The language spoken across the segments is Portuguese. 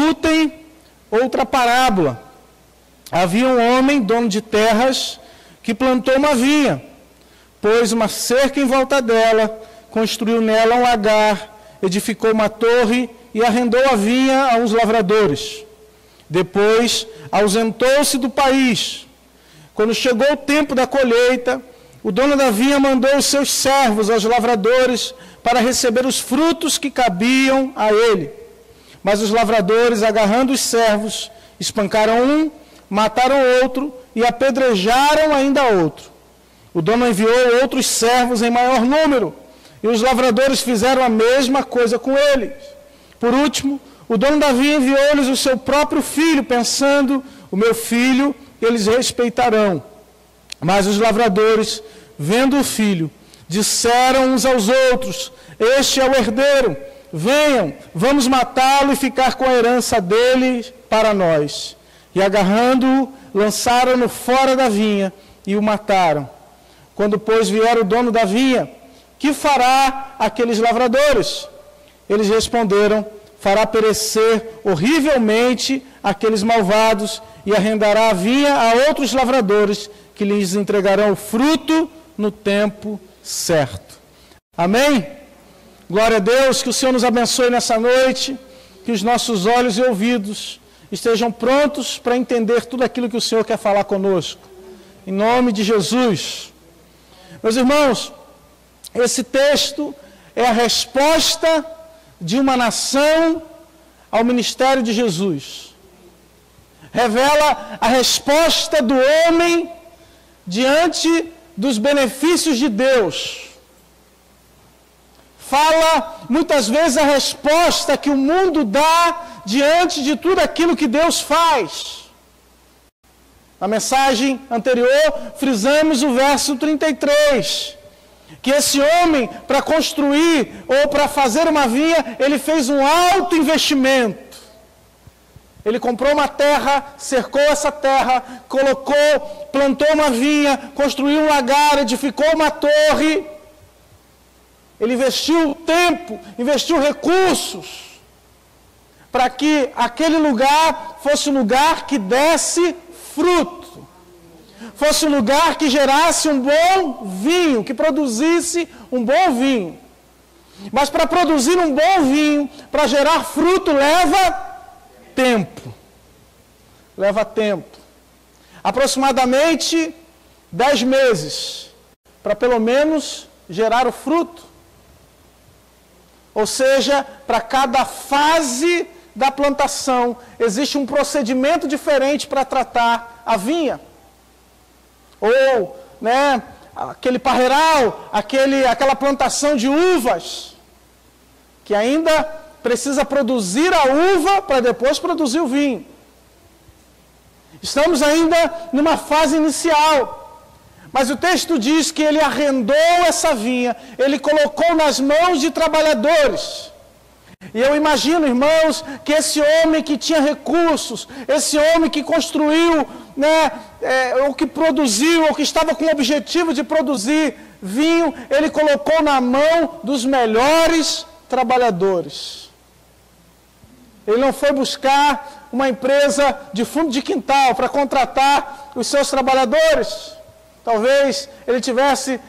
escutem outra parábola. Havia um homem, dono de terras, que plantou uma vinha, pôs uma cerca em volta dela, construiu nela um lagar, edificou uma torre e arrendou a vinha a uns lavradores. Depois, ausentou-se do país. Quando chegou o tempo da colheita, o dono da vinha mandou os seus servos aos lavradores para receber os frutos que cabiam a ele. Mas os lavradores, agarrando os servos, espancaram um, mataram outro e apedrejaram ainda outro. O dono enviou outros servos em maior número, e os lavradores fizeram a mesma coisa com eles. Por último, o dono da vinha enviou-lhes o seu próprio filho, pensando, o meu filho eles respeitarão. Mas os lavradores, vendo o filho, disseram uns aos outros, este é o herdeiro, venham, vamos matá-lo e ficar com a herança dele para nós. E agarrando-o, lançaram-no fora da vinha e o mataram. Quando, pois, vier o dono da vinha, que fará aqueles lavradores? Eles responderam, fará perecer horrivelmente aqueles malvados e arrendará a vinha a outros lavradores que lhes entregarão o fruto no tempo certo. Amém? Glória a Deus, que o Senhor nos abençoe nessa noite, que os nossos olhos e ouvidos estejam prontos para entender tudo aquilo que o Senhor quer falar conosco. Em nome de Jesus. Meus irmãos, esse texto é a resposta de uma nação ao ministério de Jesus. Revela a resposta do homem diante dos benefícios de Deus. Fala muitas vezes a resposta que o mundo dá diante de tudo aquilo que Deus faz. Na mensagem anterior, frisamos o verso 33, que esse homem, para construir ou para fazer uma vinha, ele fez um alto investimento. Ele comprou uma terra, cercou essa terra, plantou uma vinha, construiu um lagar, edificou uma torre. Ele investiu tempo, investiu recursos, para que aquele lugar fosse um lugar que desse fruto, fosse um lugar que gerasse um bom vinho, que produzisse um bom vinho. Mas para produzir um bom vinho, para gerar fruto, leva tempo. Leva tempo. Aproximadamente 10 meses, para pelo menos gerar o fruto. Ou seja, para cada fase da plantação, existe um procedimento diferente para tratar a vinha. Ou, aquele parreiral, aquela plantação de uvas, que ainda precisa produzir a uva para depois produzir o vinho. Estamos ainda numa fase inicial. Mas o texto diz que ele arrendou essa vinha, ele colocou nas mãos de trabalhadores. E eu imagino, irmãos, que esse homem que tinha recursos, esse homem que construiu, ou que produziu, ou que estava com o objetivo de produzir vinho, ele colocou na mão dos melhores trabalhadores. Ele não foi buscar uma empresa de fundo de quintal para contratar os seus trabalhadores. Talvez ele tivesse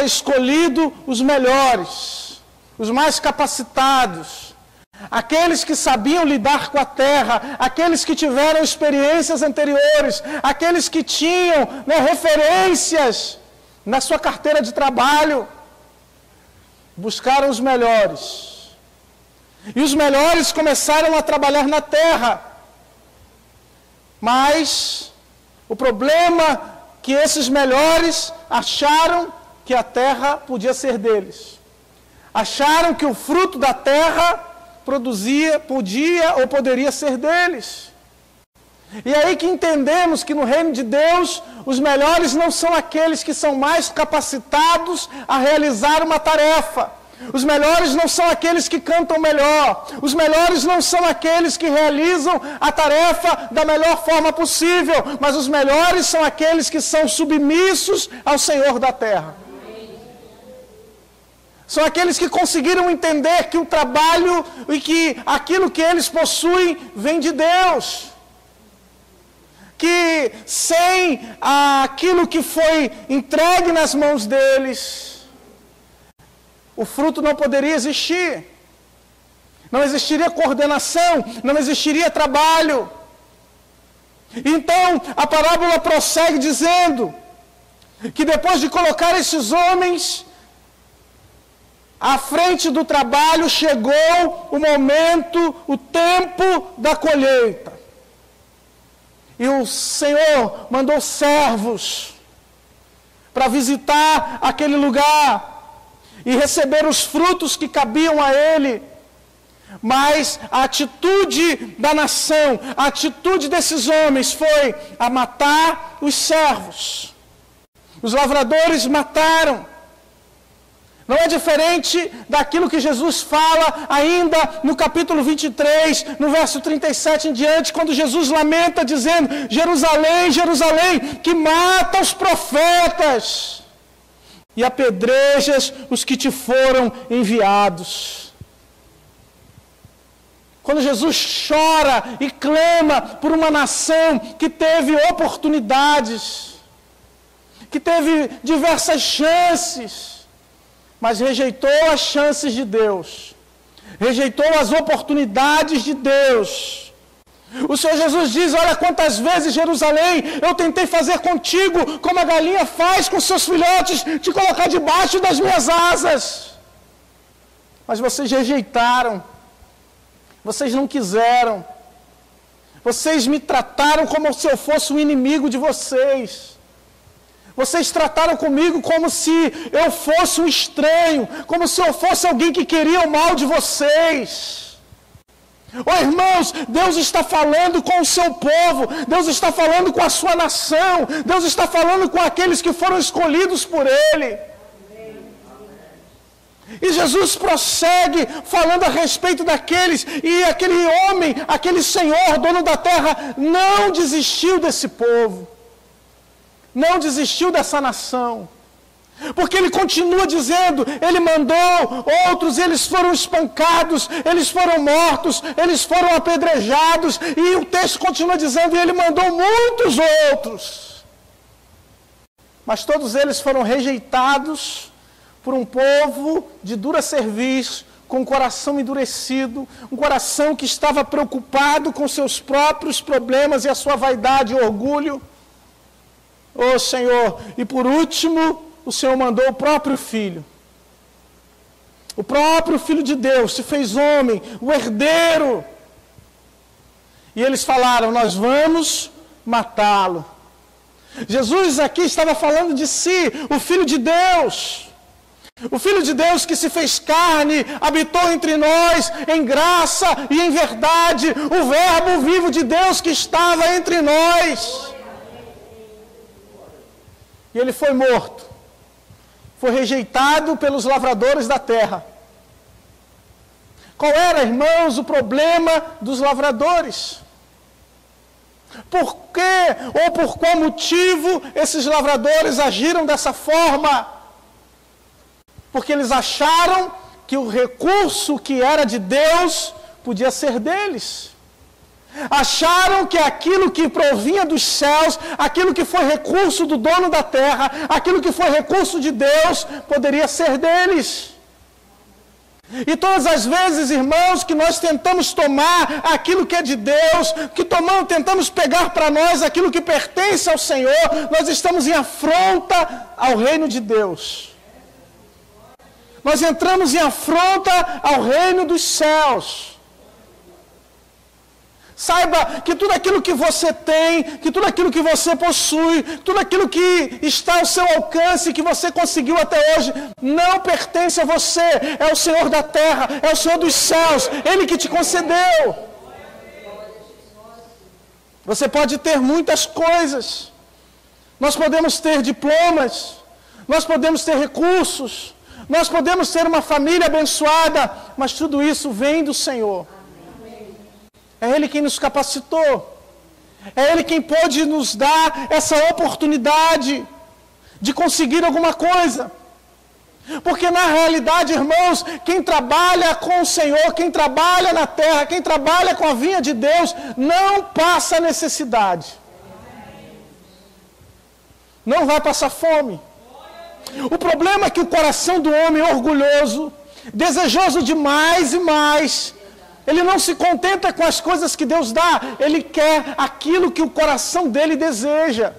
escolhido os melhores, os mais capacitados, aqueles que sabiam lidar com a terra, aqueles que tiveram experiências anteriores, aqueles que tinham referências na sua carteira de trabalho. Buscaram os melhores. E os melhores começaram a trabalhar na terra. Mas o problema que esses melhores acharam que a terra podia ser deles. Acharam que o fruto da terra podia ou poderia ser deles. E aí que entendemos que no reino de Deus, os melhores não são aqueles que são mais capacitados a realizar uma tarefa. Os melhores não são aqueles que cantam melhor. Os melhores não são aqueles que realizam a tarefa da melhor forma possível. Mas os melhores são aqueles que são submissos ao Senhor da terra. São aqueles que conseguiram entender que o trabalho e que aquilo que eles possuem vem de Deus. Que sem aquilo que foi entregue nas mãos deles, o fruto não poderia existir. Não existiria coordenação, não existiria trabalho. Então, a parábola prossegue dizendo que depois de colocar esses homens à frente do trabalho, chegou o momento, o tempo da colheita. E o Senhor mandou servos para visitar aquele lugar e receber os frutos que cabiam a ele. Mas a atitude da nação, a atitude desses homens foi a matar os servos. Os lavradores mataram. Não é diferente daquilo que Jesus fala ainda no capítulo 23, no verso 37 em diante, quando Jesus lamenta dizendo: Jerusalém, Jerusalém, que mata os profetas e apedrejas os que te foram enviados. Quando Jesus chora e clama por uma nação que teve oportunidades, que teve diversas chances, mas rejeitou as chances de Deus, rejeitou as oportunidades de Deus. O Senhor Jesus diz: olha quantas vezes, Jerusalém, eu tentei fazer contigo como a galinha faz com seus filhotes, te colocar debaixo das minhas asas, mas vocês rejeitaram, vocês não quiseram, vocês me trataram como se eu fosse um inimigo de vocês. Vocês trataram comigo como se eu fosse um estranho, como se eu fosse alguém que queria o mal de vocês. Oh, irmãos, Deus está falando com o seu povo, Deus está falando com a sua nação, Deus está falando com aqueles que foram escolhidos por Ele. E Jesus prossegue falando a respeito daqueles, e aquele homem, aquele senhor, dono da terra, não desistiu desse povo. Não desistiu dessa nação, porque ele continua dizendo, ele mandou outros, eles foram espancados, eles foram mortos, eles foram apedrejados, e o texto continua dizendo, e ele mandou muitos outros, mas todos eles foram rejeitados por um povo de dura cerviz, com o coração endurecido, um coração que estava preocupado com seus próprios problemas e a sua vaidade e orgulho. Oh, Senhor, e por último, o Senhor mandou o próprio Filho. O próprio Filho de Deus se fez homem, o herdeiro. E eles falaram, nós vamos matá-lo. Jesus aqui estava falando de si, o Filho de Deus. O Filho de Deus que se fez carne, habitou entre nós em graça e em verdade. O Verbo vivo de Deus que estava entre nós. E ele foi morto, foi rejeitado pelos lavradores da terra. Qual era, irmãos, o problema dos lavradores? Por que ou por qual motivo esses lavradores agiram dessa forma? Porque eles acharam que o recurso que era de Deus podia ser deles. Acharam que aquilo que provinha dos céus, aquilo que foi recurso do dono da terra, aquilo que foi recurso de Deus, poderia ser deles. E todas as vezes, irmãos, que nós tentamos tomar aquilo que é de Deus, que tentamos pegar para nós aquilo que pertence ao Senhor, nós estamos em afronta ao reino de Deus. Nós entramos em afronta ao reino dos céus. Saiba que tudo aquilo que você tem, que tudo aquilo que você possui, tudo aquilo que está ao seu alcance, que você conseguiu até hoje, não pertence a você, é o Senhor da terra, é o Senhor dos céus, Ele que te concedeu. Você pode ter muitas coisas, nós podemos ter diplomas, nós podemos ter recursos, nós podemos ter uma família abençoada, mas tudo isso vem do Senhor. É Ele quem nos capacitou. É Ele quem pode nos dar essa oportunidade de conseguir alguma coisa. Porque na realidade, irmãos, quem trabalha com o Senhor, quem trabalha na terra, quem trabalha com a vinha de Deus, não passa necessidade. Não vai passar fome. O problema é que o coração do homem orgulhoso, desejoso de mais e mais, ele não se contenta com as coisas que Deus dá, ele quer aquilo que o coração dele deseja.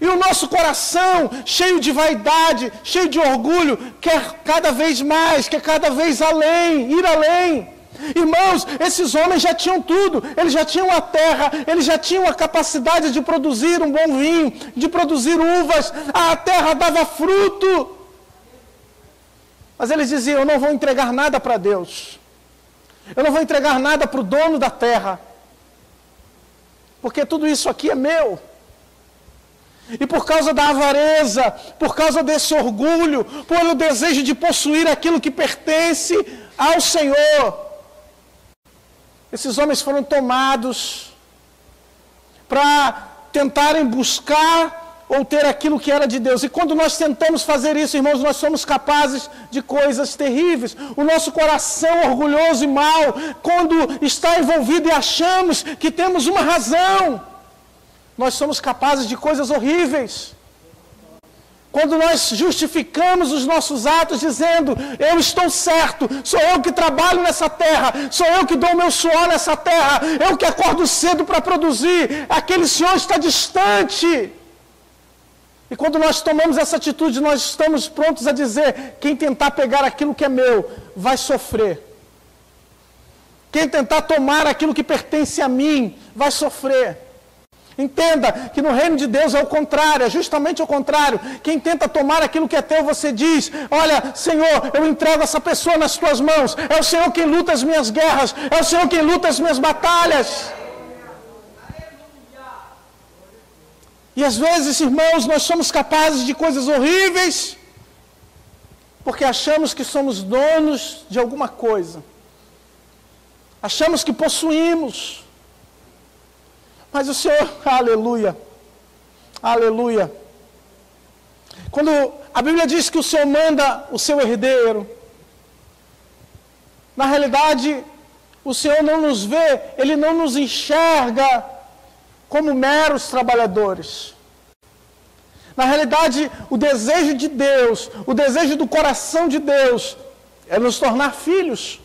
E o nosso coração, cheio de vaidade, cheio de orgulho, quer cada vez mais, quer cada vez além, ir além. Irmãos, esses homens já tinham tudo, eles já tinham a terra, eles já tinham a capacidade de produzir um bom vinho, de produzir uvas, a terra dava fruto. Mas eles diziam, eu não vou entregar nada para Deus, eu não vou entregar nada para o dono da terra, porque tudo isso aqui é meu. E por causa da avareza, por causa desse orgulho, pelo desejo de possuir aquilo que pertence ao Senhor, esses homens foram tomados para tentarem buscar ou ter aquilo que era de Deus. E quando nós tentamos fazer isso, irmãos, nós somos capazes de coisas terríveis. O nosso coração orgulhoso e mau, quando está envolvido e achamos que temos uma razão, nós somos capazes de coisas horríveis. Quando nós justificamos os nossos atos dizendo, eu estou certo, sou eu que trabalho nessa terra, sou eu que dou o meu suor nessa terra, eu que acordo cedo para produzir, aquele senhor está distante. E quando nós tomamos essa atitude, nós estamos prontos a dizer, quem tentar pegar aquilo que é meu, vai sofrer. Quem tentar tomar aquilo que pertence a mim, vai sofrer. Entenda que no reino de Deus é o contrário, é justamente o contrário. Quem tenta tomar aquilo que é teu, você diz, olha, Senhor, eu entrego essa pessoa nas tuas mãos, é o Senhor quem luta as minhas guerras, é o Senhor quem luta as minhas batalhas. E às vezes, irmãos, nós somos capazes de coisas horríveis, porque achamos que somos donos de alguma coisa. Achamos que possuímos. Mas o Senhor, aleluia, aleluia. Quando a Bíblia diz que o Senhor manda o seu herdeiro, na realidade, o Senhor não nos vê, Ele não nos enxerga como meros trabalhadores. Na realidade, o desejo de Deus, o desejo do coração de Deus, é nos tornar filhos.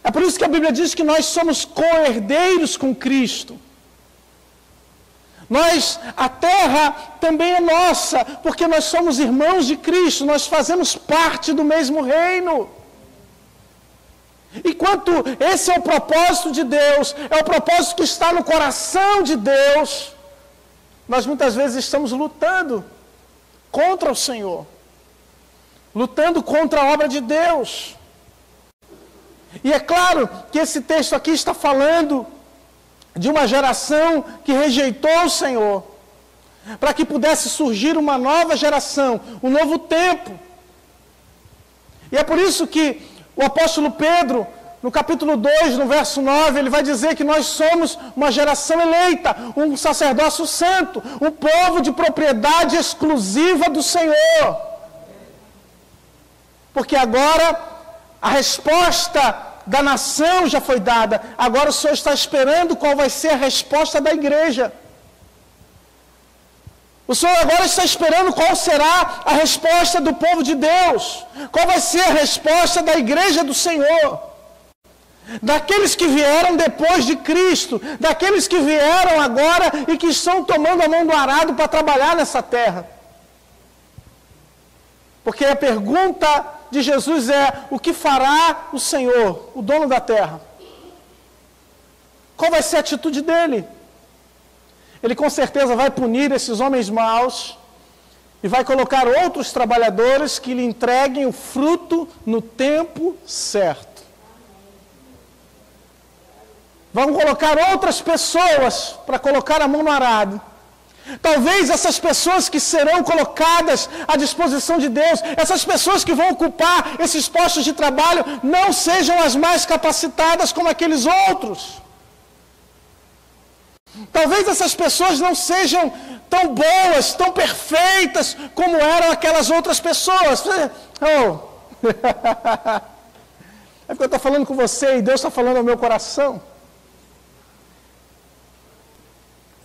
É por isso que a Bíblia diz que nós somos co-herdeiros com Cristo. A terra também é nossa, porque nós somos irmãos de Cristo, nós fazemos parte do mesmo reino. Enquanto esse é o propósito de Deus, é o propósito que está no coração de Deus, nós muitas vezes estamos lutando contra o Senhor, lutando contra a obra de Deus. E é claro que esse texto aqui está falando de uma geração que rejeitou o Senhor, para que pudesse surgir uma nova geração, um novo tempo. E é por isso que o apóstolo Pedro, no capítulo 2, no verso 9, ele vai dizer que nós somos uma geração eleita, um sacerdócio santo, um povo de propriedade exclusiva do Senhor. Porque agora a resposta da nação já foi dada, agora o Senhor está esperando qual vai ser a resposta da igreja. O Senhor agora está esperando qual será a resposta do povo de Deus, qual vai ser a resposta da igreja do Senhor, daqueles que vieram depois de Cristo, daqueles que vieram agora e que estão tomando a mão do arado para trabalhar nessa terra. Porque a pergunta de Jesus é, o que fará o Senhor, o dono da terra? Qual vai ser a atitude dele? Ele com certeza vai punir esses homens maus e vai colocar outros trabalhadores que lhe entreguem o fruto no tempo certo. Vão colocar outras pessoas para colocar a mão no arado. Talvez essas pessoas que serão colocadas à disposição de Deus, essas pessoas que vão ocupar esses postos de trabalho, não sejam as mais capacitadas como aqueles outros. Talvez essas pessoas não sejam tão boas, tão perfeitas como eram aquelas outras pessoas. Oh. É porque eu estou falando com você e Deus está falando ao meu coração.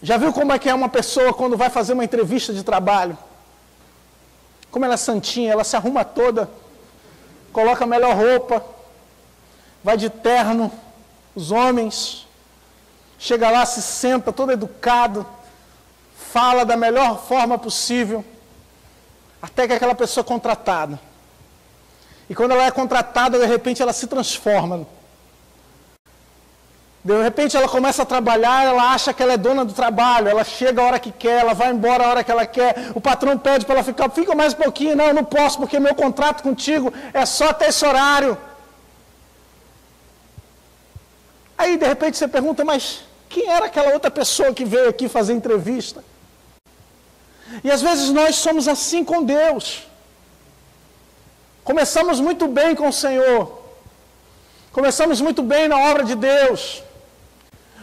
Já viu como é que é uma pessoa quando vai fazer uma entrevista de trabalho? Como ela é santinha, ela se arruma toda, coloca a melhor roupa, vai de terno, os homens, chega lá, se senta todo educado, fala da melhor forma possível, até que aquela pessoa é contratada. E quando ela é contratada, de repente ela se transforma. De repente ela começa a trabalhar, ela acha que ela é dona do trabalho, ela chega a hora que quer, ela vai embora a hora que ela quer, o patrão pede para ela fica mais um pouquinho, não, eu não posso, porque meu contrato contigo é só até esse horário. Aí de repente você pergunta, mas quem era aquela outra pessoa que veio aqui fazer entrevista? E às vezes nós somos assim com Deus. Começamos muito bem com o Senhor. Começamos muito bem na obra de Deus.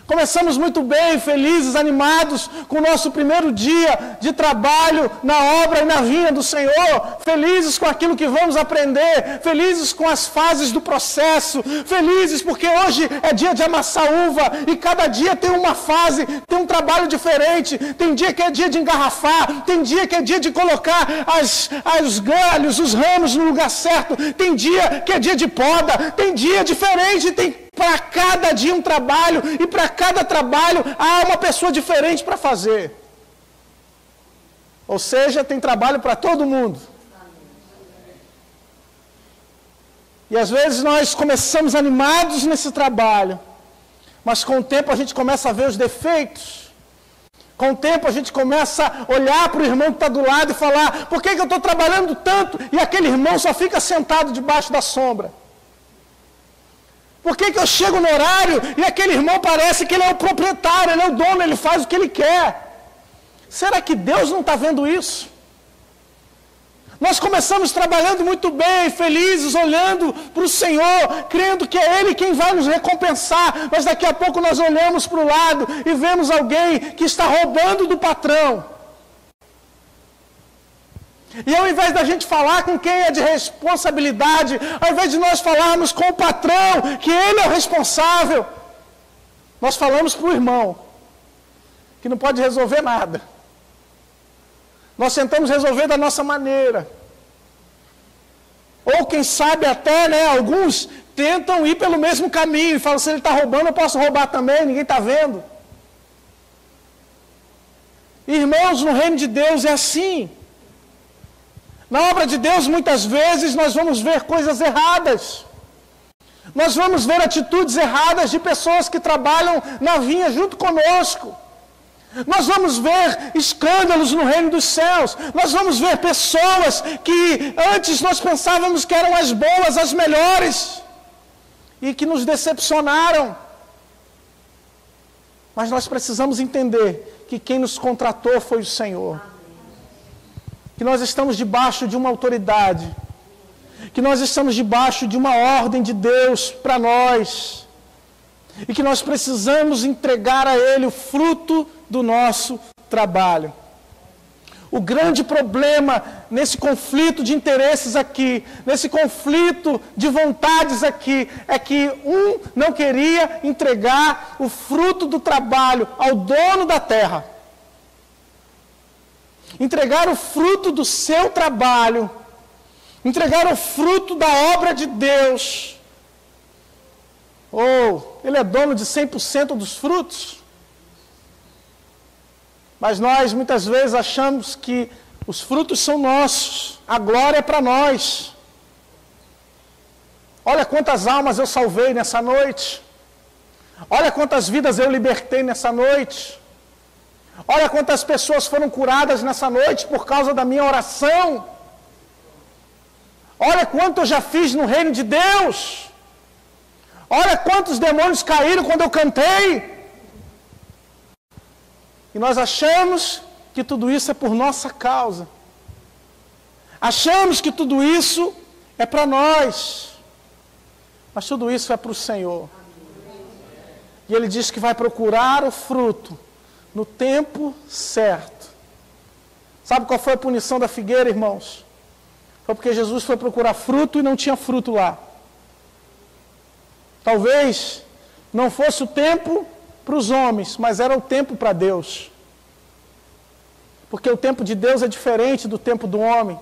Começamos muito bem, felizes, animados, com o nosso primeiro dia de trabalho na obra e na vinha do Senhor. Felizes com aquilo que vamos aprender. Felizes com as fases do processo. Felizes porque hoje é dia de amassar uva e cada dia tem uma fase, tem um trabalho diferente. Tem dia que é dia de engarrafar. Tem dia que é dia de colocar os galhos, os ramos no lugar certo. Tem dia que é dia de poda. Tem dia diferente, tem para cada dia um trabalho, e para cada trabalho há uma pessoa diferente para fazer. Ou seja, tem trabalho para todo mundo. E às vezes nós começamos animados nesse trabalho, mas com o tempo a gente começa a ver os defeitos. Com o tempo a gente começa a olhar para o irmão que está do lado e falar, por que eu estou trabalhando tanto e aquele irmão só fica sentado debaixo da sombra? Por que eu chego no horário e aquele irmão parece que ele é o proprietário, ele é o dono, ele faz o que ele quer? Será que Deus não está vendo isso? Nós começamos trabalhando muito bem, felizes, olhando para o Senhor, crendo que é Ele quem vai nos recompensar, mas daqui a pouco nós olhamos para o lado e vemos alguém que está roubando do patrão. E ao invés da gente falar com quem é de responsabilidade, ao invés de nós falarmos com o patrão, que ele é o responsável, nós falamos para o irmão, que não pode resolver nada. Nós tentamos resolver da nossa maneira. Ou quem sabe até, alguns tentam ir pelo mesmo caminho, e falam, se ele está roubando, eu posso roubar também, ninguém está vendo. Irmãos, no reino de Deus é assim. Na obra de Deus, muitas vezes, nós vamos ver coisas erradas. Nós vamos ver atitudes erradas de pessoas que trabalham na vinha junto conosco. Nós vamos ver escândalos no reino dos céus. Nós vamos ver pessoas que antes nós pensávamos que eram as boas, as melhores, e que nos decepcionaram. Mas nós precisamos entender que quem nos contratou foi o Senhor. Que nós estamos debaixo de uma autoridade, que nós estamos debaixo de uma ordem de Deus para nós, e que nós precisamos entregar a Ele o fruto do nosso trabalho. O grande problema nesse conflito de interesses aqui, nesse conflito de vontades aqui, é que um não queria entregar o fruto do trabalho ao dono da terra. Entregar o fruto do seu trabalho, entregar o fruto da obra de Deus. Ou ele é dono de 100% dos frutos. Mas nós muitas vezes achamos que os frutos são nossos, a glória é para nós. Olha quantas almas eu salvei nessa noite. Olha quantas vidas eu libertei nessa noite. Olha quantas pessoas foram curadas nessa noite por causa da minha oração. Olha quanto eu já fiz no reino de Deus. Olha quantos demônios caíram quando eu cantei. E nós achamos que tudo isso é por nossa causa. Achamos que tudo isso é para nós. Mas tudo isso é para o Senhor. E Ele diz que vai procurar o fruto no tempo certo. Sabe qual foi a punição da figueira, irmãos? Foi porque Jesus foi procurar fruto e não tinha fruto lá. Talvez não fosse o tempo para os homens, mas era o tempo para Deus. Porque o tempo de Deus é diferente do tempo do homem.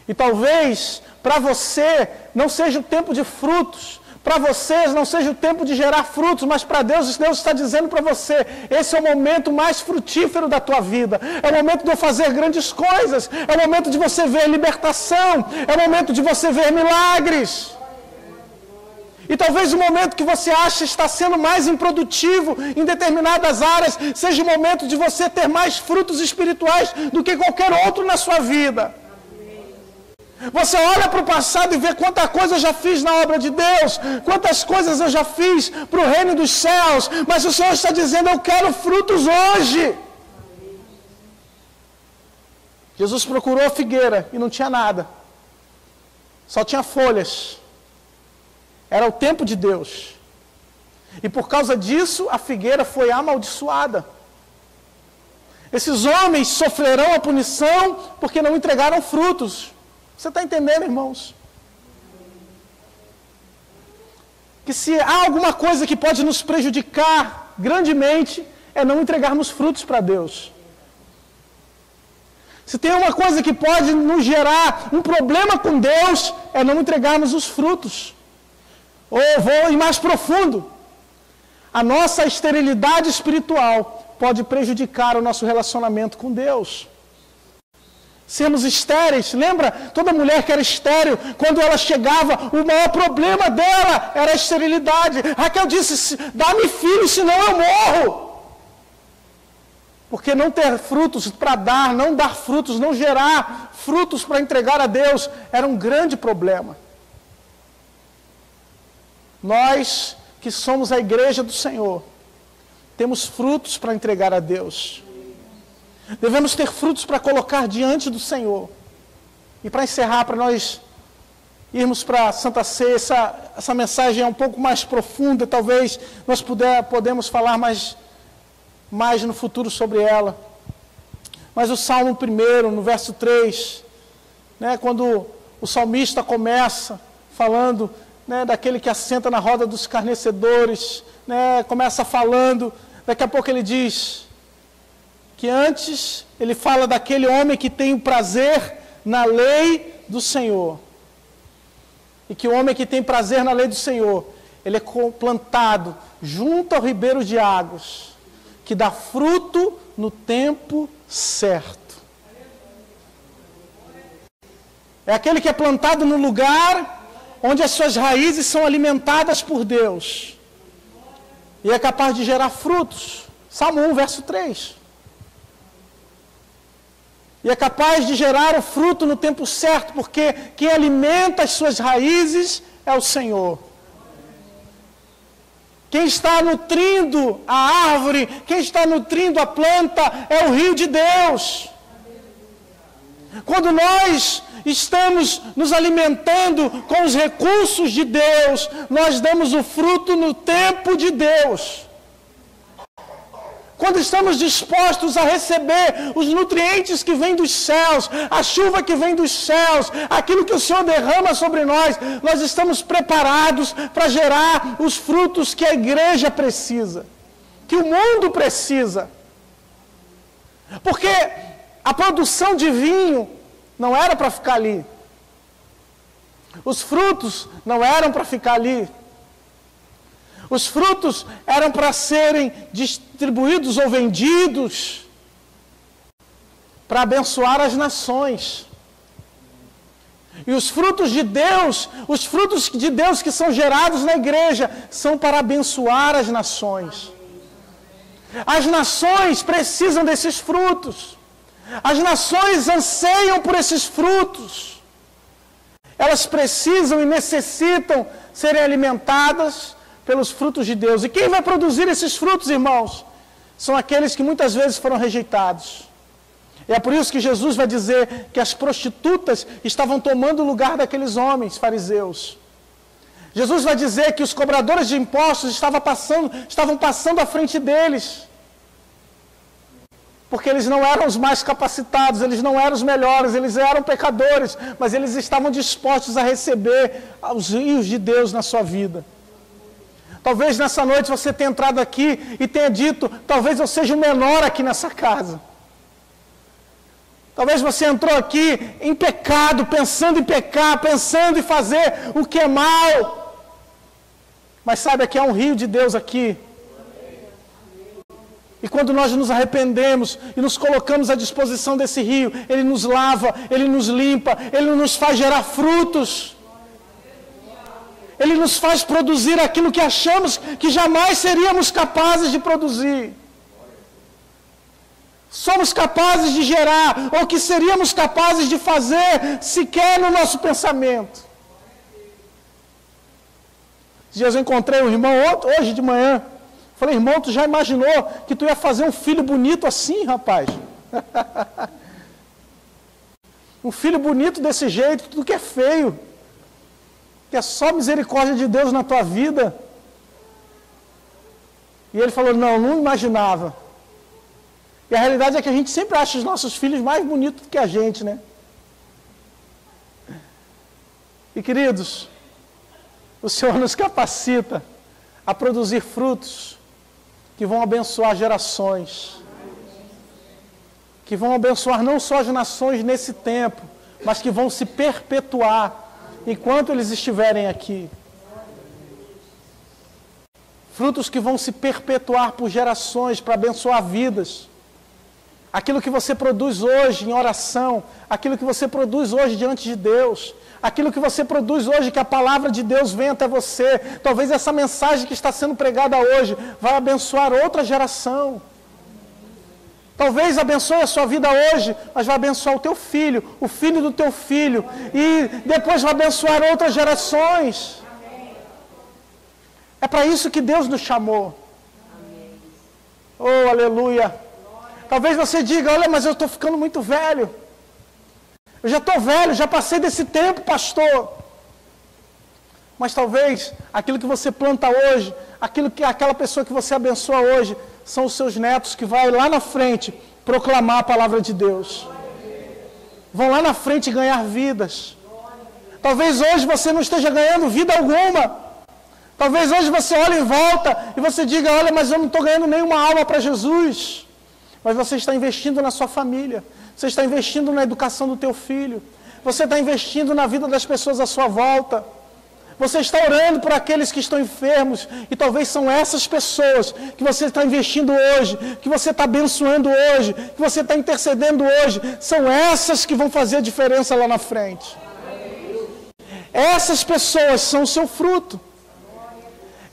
E talvez para você não seja o tempo de frutos, para vocês não seja o tempo de gerar frutos, mas para Deus, Deus está dizendo para você, esse é o momento mais frutífero da tua vida, é o momento de eu fazer grandes coisas, é o momento de você ver libertação, é o momento de você ver milagres. E talvez o momento que você acha estar sendo mais improdutivo em determinadas áreas, seja o momento de você ter mais frutos espirituais do que qualquer outro na sua vida. Você olha para o passado e vê quanta coisa eu já fiz na obra de Deus, quantas coisas eu já fiz para o reino dos céus, mas o Senhor está dizendo, eu quero frutos hoje. Jesus procurou a figueira e não tinha nada, só tinha folhas. Era o tempo de Deus. E por causa disso, a figueira foi amaldiçoada. Esses homens sofrerão a punição porque não entregaram frutos. Você está entendendo, irmãos? Que se há alguma coisa que pode nos prejudicar grandemente, é não entregarmos frutos para Deus. Se tem uma coisa que pode nos gerar um problema com Deus, é não entregarmos os frutos. Ou vou ir mais profundo. A nossa esterilidade espiritual pode prejudicar o nosso relacionamento com Deus. Sermos estéreis, lembra? Toda mulher que era estéril, quando ela chegava, o maior problema dela era a esterilidade. Raquel disse, dá-me filho, senão eu morro. Porque não ter frutos para dar, não dar frutos, não gerar frutos para entregar a Deus, era um grande problema. Nós que somos a igreja do Senhor, temos frutos para entregar a Deus. Devemos ter frutos para colocar diante do Senhor. E para encerrar, para nós irmos para a Santa Ceia, essa mensagem é um pouco mais profunda, talvez nós podemos falar mais no futuro sobre ela. Mas o Salmo 1, no verso 3, né, quando o salmista começa falando, né, daquele que assenta na roda dos escarnecedores, né, começa falando, daqui a pouco ele diz que antes ele fala daquele homem que tem o prazer na lei do Senhor. E que o homem que tem prazer na lei do Senhor, ele é plantado junto ao ribeiro de águas, que dá fruto no tempo certo. É aquele que é plantado no lugar onde as suas raízes são alimentadas por Deus. E é capaz de gerar frutos. Salmo 1, verso 3. E é capaz de gerar o fruto no tempo certo, porque quem alimenta as suas raízes é o Senhor. Quem está nutrindo a árvore, quem está nutrindo a planta, é o rio de Deus. Quando nós estamos nos alimentando com os recursos de Deus, nós damos o fruto no tempo de Deus. Quando estamos dispostos a receber os nutrientes que vêm dos céus, a chuva que vem dos céus, aquilo que o Senhor derrama sobre nós, nós estamos preparados para gerar os frutos que a igreja precisa, que o mundo precisa. Porque a produção de vinho não era para ficar ali. Os frutos não eram para ficar ali. Os frutos eram para serem distribuídos ou vendidos para abençoar as nações. E os frutos de Deus que são gerados na igreja, são para abençoar as nações. As nações precisam desses frutos. As nações anseiam por esses frutos. Elas precisam e necessitam serem alimentadas pelos frutos de Deus. E quem vai produzir esses frutos, irmãos? São aqueles que muitas vezes foram rejeitados. E é por isso que Jesus vai dizer que as prostitutas estavam tomando o lugar daqueles homens fariseus. Jesus vai dizer que os cobradores de impostos estavam passando à frente deles. porque eles não eram os mais capacitados, eles não eram os melhores, eles eram pecadores, mas eles estavam dispostos a receber os rios de Deus na sua vida. Talvez nessa noite você tenha entrado aqui e tenha dito, talvez eu seja o menor aqui nessa casa. Talvez você entrou aqui em pecado, pensando em pecar, pensando em fazer o que é mal. Mas saiba que há um rio de Deus aqui. E quando nós nos arrependemos e nos colocamos à disposição desse rio, ele nos lava, ele nos limpa, ele nos faz gerar frutos. Ele nos faz produzir aquilo que achamos que jamais seríamos capazes de produzir. Somos capazes de gerar, ou que seríamos capazes de fazer, sequer no nosso pensamento. Dias eu encontrei um irmão hoje de manhã. Falei, irmão, tu já imaginou que tu ia fazer um filho bonito assim, rapaz? Um filho bonito desse jeito, tudo que é feio. Que é só misericórdia de Deus na tua vida. E ele falou, não imaginava. E a realidade é que a gente sempre acha os nossos filhos mais bonitos do que a gente, né? E queridos, o Senhor nos capacita a produzir frutos que vão abençoar gerações, que vão abençoar não só as nações nesse tempo, mas que vão se perpetuar enquanto eles estiverem aqui. Frutos que vão se perpetuar por gerações para abençoar vidas. Aquilo que você produz hoje em oração, aquilo que você produz hoje diante de Deus, aquilo que você produz hoje, que a palavra de Deus vem até você, talvez essa mensagem que está sendo pregada hoje vai abençoar outra geração. Talvez abençoe a sua vida hoje, mas vai abençoar o teu filho, o filho do teu filho, e depois vai abençoar outras gerações. É para isso que Deus nos chamou. Oh, aleluia! Talvez você diga, olha, mas eu estou ficando muito velho. Eu já estou velho, já passei desse tempo, pastor. Mas talvez aquilo que você planta hoje, aquela pessoa que você abençoa hoje, são os seus netos que vão lá na frente proclamar a palavra de Deus. Vão lá na frente ganhar vidas. Talvez hoje você não esteja ganhando vida alguma. Talvez hoje você olhe em volta e você diga, olha, mas eu não estou ganhando nenhuma alma para Jesus. Mas você está investindo na sua família. Você está investindo na educação do teu filho. Você está investindo na vida das pessoas à sua volta. Você está orando por aqueles que estão enfermos. E talvez são essas pessoas que você está investindo hoje, que você está abençoando hoje, que você está intercedendo hoje. São essas que vão fazer a diferença lá na frente. Essas pessoas são o seu fruto.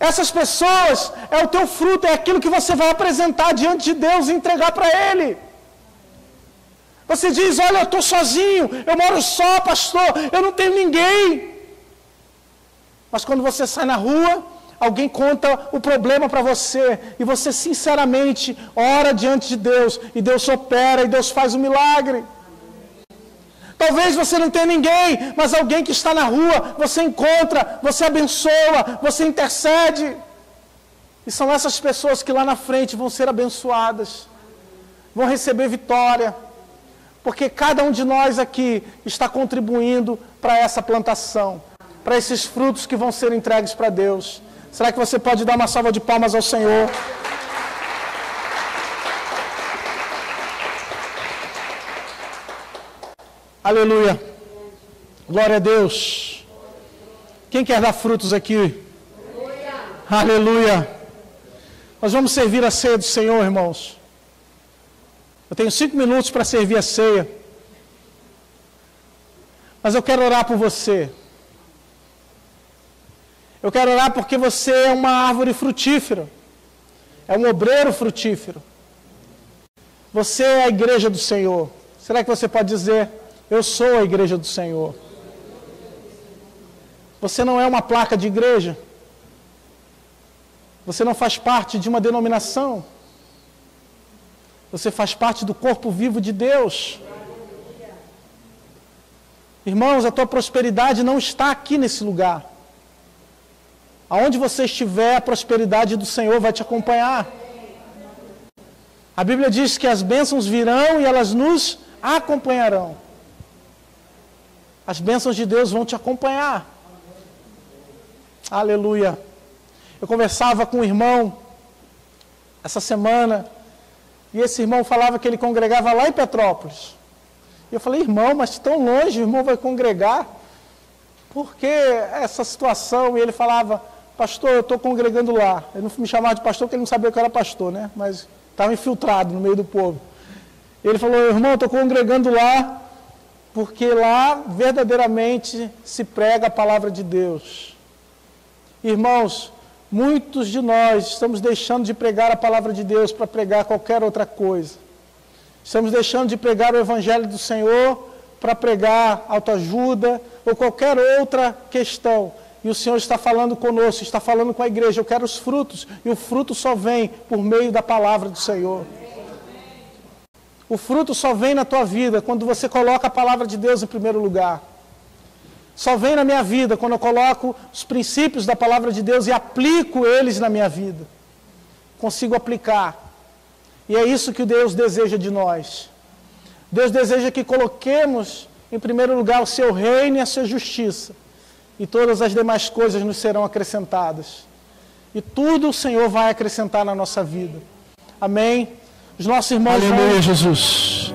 Essas pessoas é o teu fruto, é aquilo que você vai apresentar diante de Deus e entregar para Ele. Você diz, olha, eu estou sozinho, eu moro só, pastor, eu não tenho ninguém. Mas quando você sai na rua, alguém conta o problema para você, e você sinceramente ora diante de Deus, e Deus opera, e Deus faz um milagre. Talvez você não tenha ninguém, mas alguém que está na rua, você encontra, você abençoa, você intercede. E são essas pessoas que lá na frente vão ser abençoadas, vão receber vitória, porque cada um de nós aqui está contribuindo para essa plantação, para esses frutos que vão ser entregues para Deus. Será que você pode dar uma salva de palmas ao Senhor? Aleluia. Glória a Deus. Quem quer dar frutos aqui? Aleluia. Nós vamos servir a ceia do Senhor, irmãos. Eu tenho 5 minutos para servir a ceia. Mas eu quero orar por você. Eu quero orar porque você é uma árvore frutífera. É um obreiro frutífero. Você é a igreja do Senhor. Será que você pode dizer, eu sou a igreja do Senhor? Você não é uma placa de igreja. Você não faz parte de uma denominação. Você faz parte do corpo vivo de Deus. Irmãos, a tua prosperidade não está aqui nesse lugar. Aonde você estiver, a prosperidade do Senhor vai te acompanhar. A Bíblia diz que as bênçãos virão e elas nos acompanharão. As bênçãos de Deus vão te acompanhar. Aleluia. Eu conversava com um irmão essa semana, e esse irmão falava que ele congregava lá em Petrópolis. E eu falei, irmão, mas tão longe o irmão vai congregar? Por que essa situação? E ele falava, pastor, eu estou congregando lá. Ele não me chamava de pastor porque ele não sabia que eu era pastor, né? Mas estava infiltrado no meio do povo. Ele falou, irmão, eu estou congregando lá porque lá verdadeiramente se prega a palavra de Deus. Irmãos, muitos de nós estamos deixando de pregar a palavra de Deus para pregar qualquer outra coisa. Estamos deixando de pregar o Evangelho do Senhor para pregar autoajuda ou qualquer outra questão. E o Senhor está falando conosco, está falando com a igreja. Eu quero os frutos, e o fruto só vem por meio da palavra do Senhor. O fruto só vem na tua vida quando você coloca a palavra de Deus em primeiro lugar. Só vem na minha vida quando eu coloco os princípios da palavra de Deus e aplico eles na minha vida. Consigo aplicar. E é isso que Deus deseja de nós. Deus deseja que coloquemos em primeiro lugar o seu reino e a sua justiça. E todas as demais coisas nos serão acrescentadas. E tudo o Senhor vai acrescentar na nossa vida. Amém? Os nossos irmãos... Aleluia, Jesus.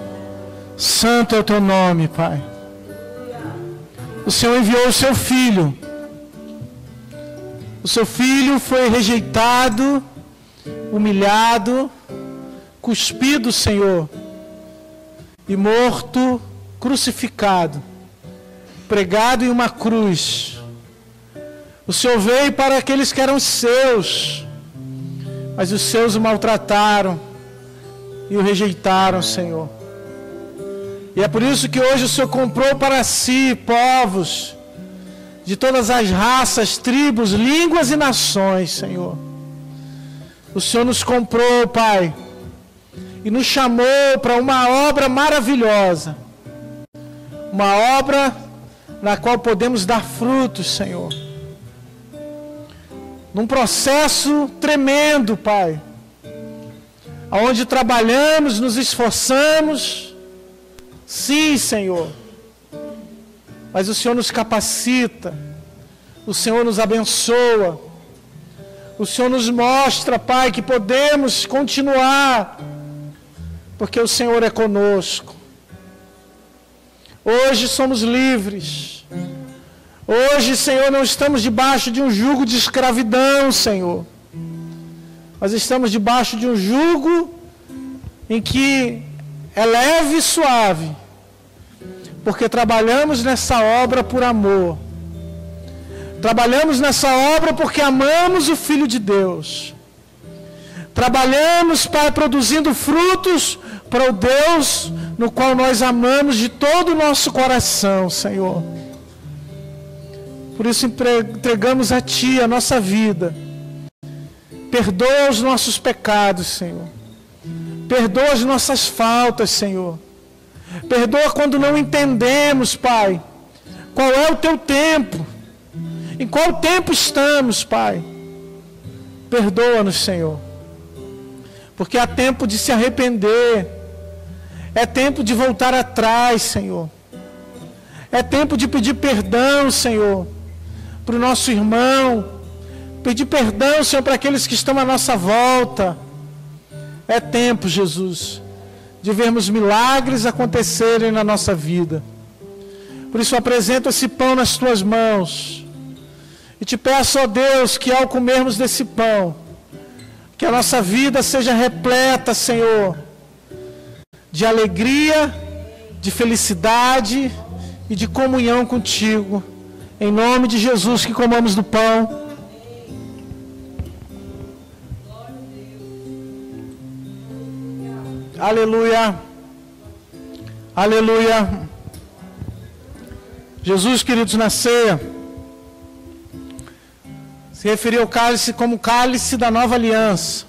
Santo é o teu nome, Pai. O Senhor enviou o seu Filho. O seu Filho foi rejeitado, humilhado, cuspido, Senhor, e morto, crucificado, pregado em uma cruz. O Senhor veio para aqueles que eram seus, mas os seus o maltrataram e o rejeitaram, Senhor. E é por isso que hoje o Senhor comprou para si povos de todas as raças, tribos, línguas e nações, Senhor. O Senhor nos comprou, Pai, e nos chamou para uma obra maravilhosa. Uma obra na qual podemos dar frutos, Senhor. Num processo tremendo, Pai, onde trabalhamos, nos esforçamos. Sim, Senhor. Mas o Senhor nos capacita. O Senhor nos abençoa. O Senhor nos mostra, Pai, que podemos continuar, porque o Senhor é conosco. Hoje somos livres. Hoje, Senhor, não estamos debaixo de um jugo de escravidão, Senhor. Mas estamos debaixo de um jugo em que é leve e suave, porque trabalhamos nessa obra por amor. Trabalhamos nessa obra porque amamos o Filho de Deus. Trabalhamos, Pai, produzindo frutos para o Deus no qual nós amamos de todo o nosso coração, Senhor. Por isso entregamos a Ti a nossa vida. Perdoa os nossos pecados, Senhor. Perdoa as nossas faltas, Senhor. Perdoa quando não entendemos, Pai, qual é o Teu tempo. Em qual tempo estamos, Pai. Perdoa-nos, Senhor. Porque há tempo de se arrepender. É tempo de voltar atrás, Senhor. É tempo de pedir perdão, Senhor, para o nosso irmão. Pedir perdão, Senhor, para aqueles que estão à nossa volta. É tempo, Jesus, de vermos milagres acontecerem na nossa vida. Por isso apresento esse pão nas Tuas mãos. E te peço, ó Deus, que ao comermos desse pão, que a nossa vida seja repleta, Senhor, de alegria, de felicidade e de comunhão contigo. Em nome de Jesus, que comamos do pão. Aleluia. Aleluia. Jesus, queridos, na ceia, se referiu ao cálice como cálice da nova aliança.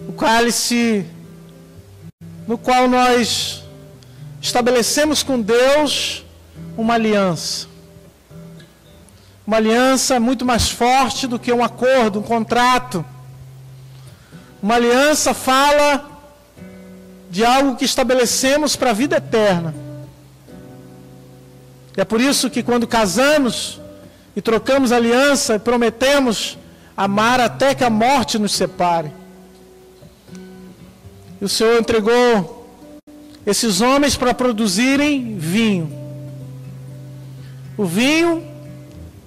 O cálice no qual nós estabelecemos com Deus uma aliança. Uma aliança muito mais forte do que um acordo, um contrato. Uma aliança fala de algo que estabelecemos para a vida eterna. E é por isso que quando casamos e trocamos aliança, prometemos amar até que a morte nos separe. E o Senhor entregou esses homens para produzirem vinho. O vinho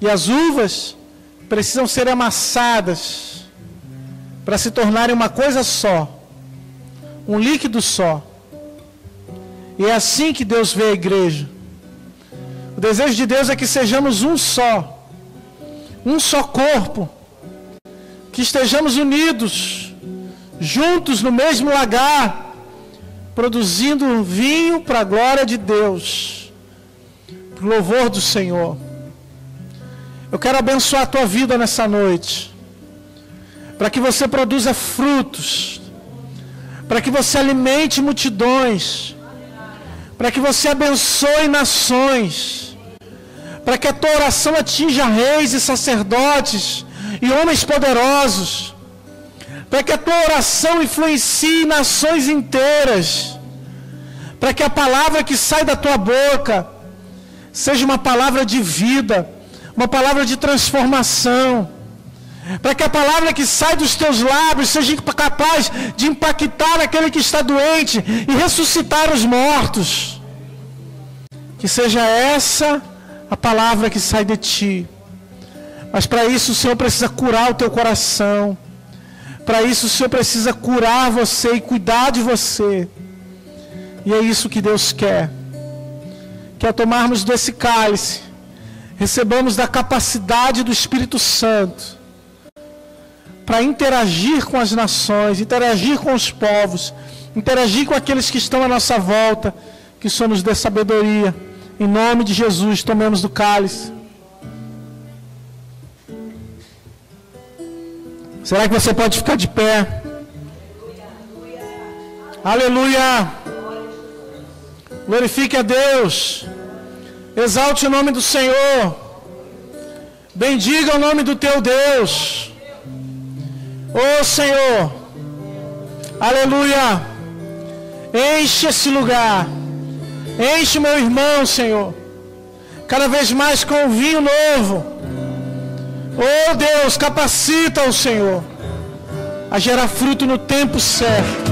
e as uvas precisam ser amassadas para se tornarem uma coisa só, um líquido só. E é assim que Deus vê a igreja. O desejo de Deus é que sejamos um só corpo, que estejamos unidos, juntos no mesmo lagar, produzindo vinho para a glória de Deus, para o louvor do Senhor. Eu quero abençoar a tua vida nessa noite, para que você produza frutos, para que você alimente multidões, para que você abençoe nações, para que a tua oração atinja reis e sacerdotes e homens poderosos, para que a tua oração influencie nações inteiras, para que a palavra que sai da tua boca seja uma palavra de vida, uma palavra de transformação, para que a palavra que sai dos teus lábios seja capaz de impactar aquele que está doente e ressuscitar os mortos. Que seja essa a palavra que sai de ti. Mas para isso o Senhor precisa curar o teu coração. Para isso o Senhor precisa curar você e cuidar de você. E é isso que Deus quer. Que ao tomarmos desse cálice, recebamos da capacidade do Espírito Santo para interagir com as nações, interagir com os povos, interagir com aqueles que estão à nossa volta, que o Senhor nos dê sabedoria. Em nome de Jesus, tomemos do cálice. Será que você pode ficar de pé? Aleluia! Glorifique a Deus. Exalte o nome do Senhor. Bendiga o nome do teu Deus. Ô Senhor, aleluia, enche esse lugar, enche meu irmão, Senhor, cada vez mais com um vinho novo. Oh Deus, capacita o Senhor a gerar fruto no tempo certo.